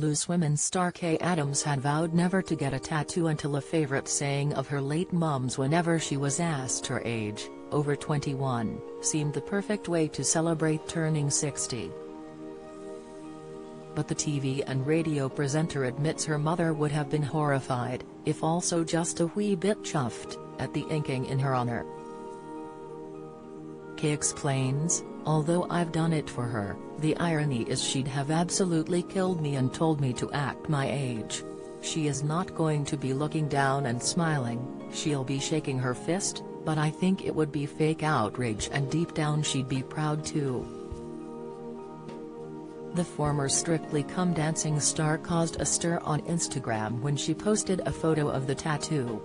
Loose Women star Kaye Adams had vowed never to get a tattoo until a favorite saying of her late mum's whenever she was asked her age, over 21, seemed the perfect way to celebrate turning 60. But the TV and radio presenter admits her mother would have been horrified, if also just a wee bit chuffed, at the inking in her honor. Kaye explains, "Although I've done it for her, the irony is she'd have absolutely killed me and told me to act my age. She is not going to be looking down and smiling, she'll be shaking her fist, but I think it would be fake outrage and deep down she'd be proud too." The former Strictly Come Dancing star caused a stir on Instagram when she posted a photo of the tattoo.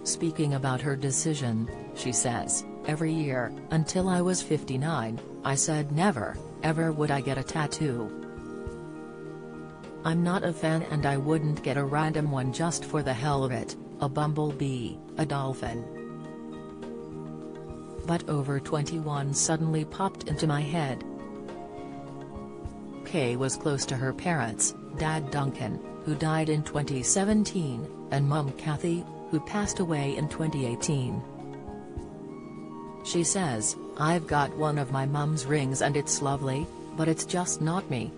Speaking about her decision, she says, "Every year, until I was 59, I said never, ever would I get a tattoo. I'm not a fan and I wouldn't get a random one just for the hell of it, a bumblebee, a dolphin. But over 21 suddenly popped into my head." Kaye was close to her parents, Dad Duncan, who died in 2017, and Mum Kathy, who passed away in 2018. She says, "I've got one of my mum's rings and it's lovely, but it's just not me.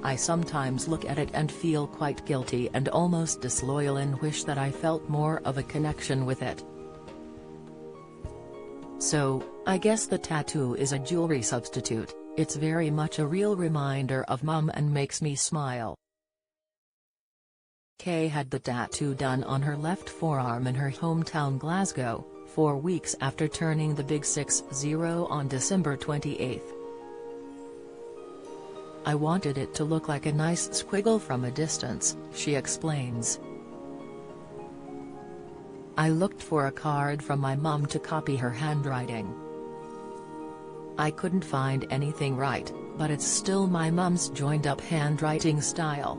I sometimes look at it and feel quite guilty and almost disloyal and wish that I felt more of a connection with it. So, I guess the tattoo is a jewelry substitute. It's very much a real reminder of Mum and makes me smile." Kaye had the tattoo done on her left forearm in her hometown Glasgow, 4 weeks after turning the big 60 on December 28. "I wanted it to look like a nice squiggle from a distance," she explains. "I looked for a card from my mum to copy her handwriting. I couldn't find anything right, but it's still my mum's joined-up handwriting style.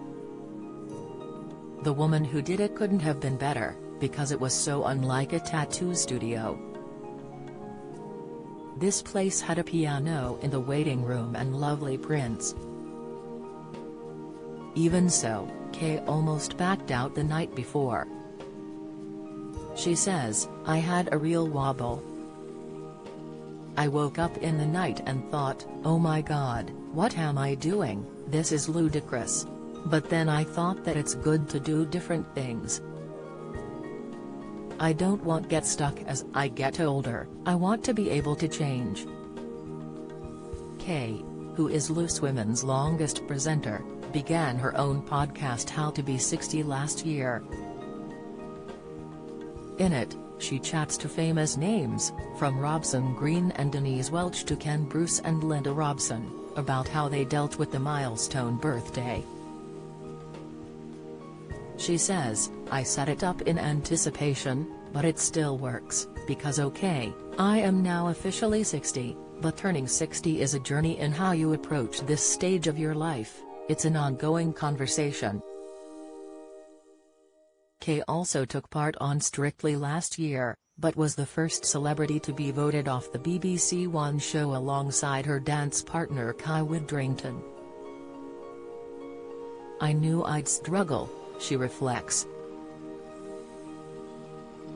The woman who did it couldn't have been better, because it was so unlike a tattoo studio. This place had a piano in the waiting room and lovely prints." Even so, Kaye almost backed out the night before. She says, "I had a real wobble. I woke up in the night and thought, oh my God, what am I doing, this is ludicrous. But then I thought that it's good to do different things. I don't want to get stuck as I get older, I want to be able to change." Kaye, who is Loose Women's longest presenter, began her own podcast How to Be 60 last year. In it, she chats to famous names, from Robson Green and Denise Welch to Ken Bruce and Linda Robson, about how they dealt with the milestone birthday. She says, "I set it up in anticipation, but it still works, because okay, I am now officially 60, but turning 60 is a journey in how you approach this stage of your life, it's an ongoing conversation." Kaye also took part on Strictly last year, but was the first celebrity to be voted off the BBC One show alongside her dance partner Kai Widrington. "I knew I'd struggle," she reflects.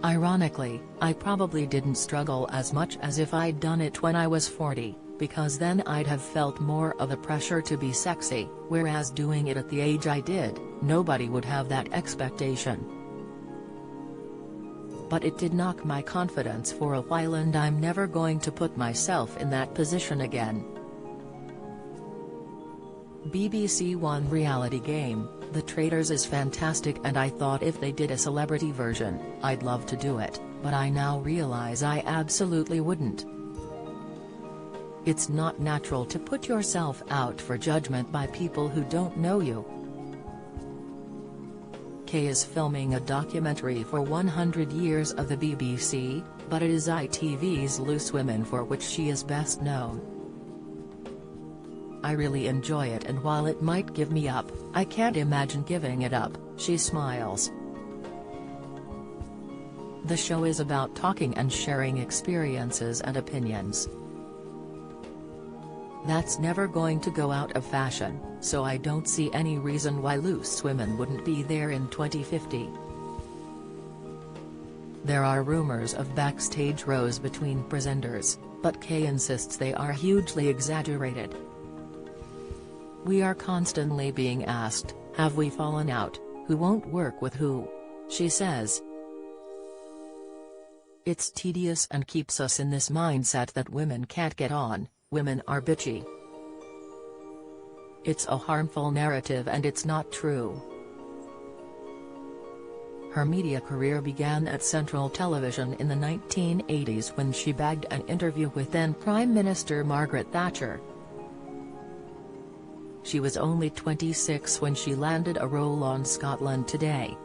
"Ironically, I probably didn't struggle as much as if I'd done it when I was 40, because then I'd have felt more of the pressure to be sexy, whereas doing it at the age I did, nobody would have that expectation. But it did knock my confidence for a while and I'm never going to put myself in that position again." BBC One reality game, The Traitors is fantastic and I thought if they did a celebrity version, I'd love to do it, but I now realize I absolutely wouldn't. It's not natural to put yourself out for judgment by people who don't know you. Kaye is filming a documentary for 100 years of the BBC, but it is ITV's Loose Women for which she is best known. "I really enjoy it and while it might give me up, I can't imagine giving it up," she smiles. The show is about talking and sharing experiences and opinions. That's never going to go out of fashion, so I don't see any reason why loose women wouldn't be there in 2050. There are rumors of backstage rows between presenters, but Kaye insists they are hugely exaggerated. We are constantly being asked, have we fallen out, who won't work with who? She says. It's tedious and keeps us in this mindset that women can't get on, women are bitchy. It's a harmful narrative and it's not true. Her media career began at Central Television in the 1980s when she bagged an interview with then Prime Minister Margaret Thatcher. She was only 26 when she landed a role on Scotland Today.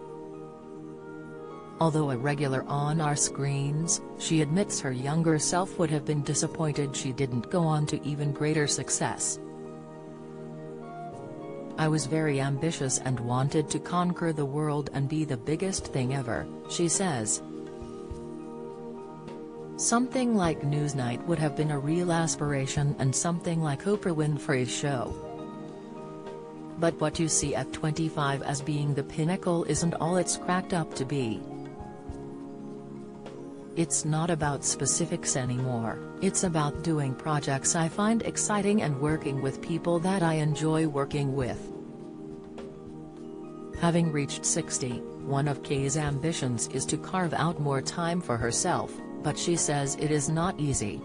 Although a regular on our screens, she admits her younger self would have been disappointed she didn't go on to even greater success. I was very ambitious and wanted to conquer the world and be the biggest thing ever, she says. Something like Newsnight would have been a real aspiration and something like Oprah Winfrey's show. But what you see at 25 as being the pinnacle isn't all it's cracked up to be. It's not about specifics anymore, it's about doing projects I find exciting and working with people that I enjoy working with. Having reached 60, one of Kaye's ambitions is to carve out more time for herself, but she says it is not easy.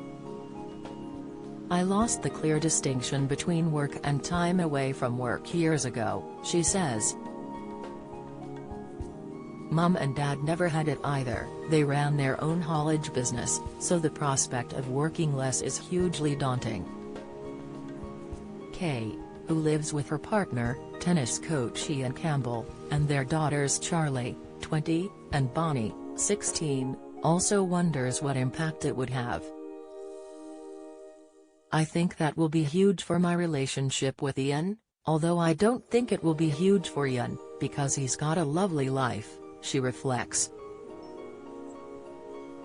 I lost the clear distinction between work and time away from work years ago, she says. Mum and Dad never had it either, they ran their own haulage business, so the prospect of working less is hugely daunting. Kaye, who lives with her partner, tennis coach Ian Campbell, and their daughters Charlie, 20, and Bonnie, 16, also wonders what impact it would have. I think that will be huge for my relationship with Ian, although I don't think it will be huge for Ian, because he's got a lovely life, she reflects.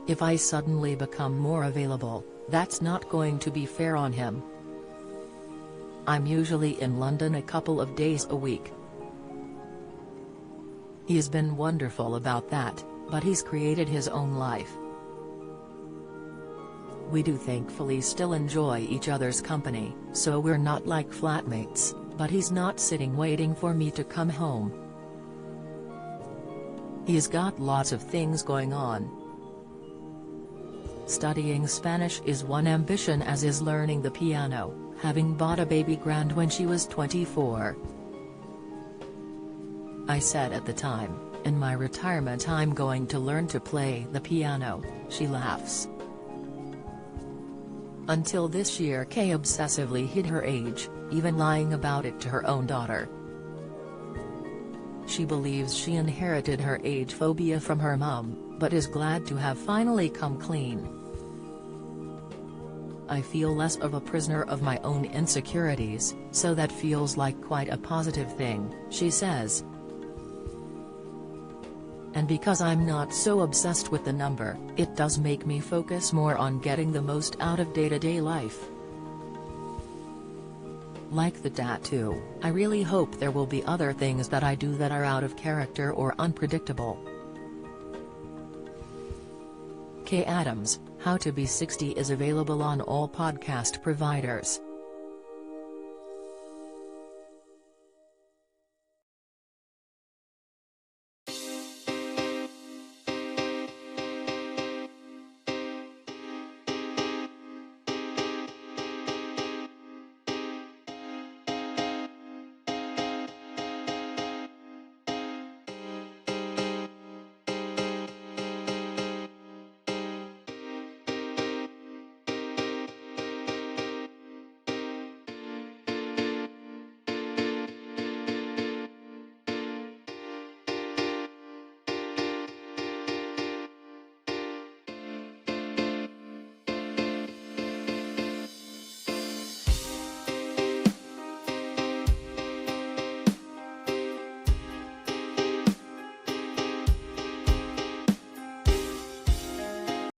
If I suddenly become more available, that's not going to be fair on him. I'm usually in London a couple of days a week. He's been wonderful about that, but he's created his own life. We do thankfully still enjoy each other's company, so we're not like flatmates, but he's not sitting waiting for me to come home. He's got lots of things going on. Studying Spanish is one ambition, as is learning the piano, having bought a baby grand when she was 24. I said at the time, in my retirement I'm going to learn to play the piano, she laughs. Until this year Kaye obsessively hid her age, even lying about it to her own daughter. She believes she inherited her age phobia from her mum, but is glad to have finally come clean. I feel less of a prisoner of my own insecurities, so that feels like quite a positive thing, she says. And because I'm not so obsessed with the number, it does make me focus more on getting the most out of day-to-day life. Like the tattoo, I really hope there will be other things that I do that are out of character or unpredictable. Kaye Adams, How to Be 60 is available on all podcast providers.